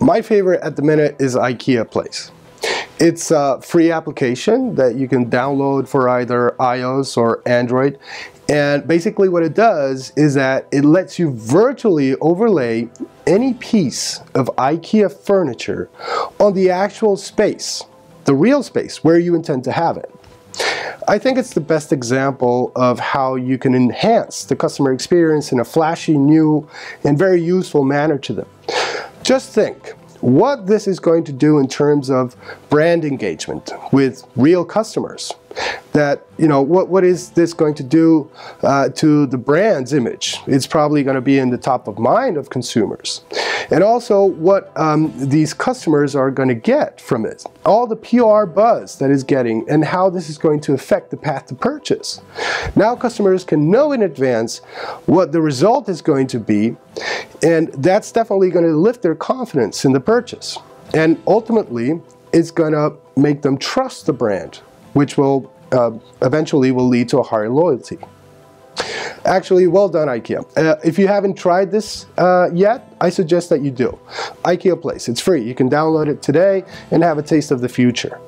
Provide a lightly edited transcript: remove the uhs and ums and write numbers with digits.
My favorite at the minute is IKEA Place. It's a free application that you can download for either iOS or Android. And basically what it does is that it lets you virtually overlay any piece of IKEA furniture on the actual space, the real space where you intend to have it. I think it's the best example of how you can enhance the customer experience in a flashy, new, and very useful manner to them. Just think what this is going to do in terms of brand engagement with real customers. That, you know, what is this going to do to the brand's image? It's probably going to be in the top of mind of consumers. And also what these customers are going to get from it. All the PR buzz that is getting and how this is going to affect the path to purchase. Now customers can know in advance what the result is going to be, and that's definitely going to lift their confidence in the purchase. And ultimately, it's going to make them trust the brand, which will eventually will lead to a higher loyalty. Actually, well done IKEA. If you haven't tried this yet, I suggest that you do. IKEA Place, it's free. You can download it today and have a taste of the future.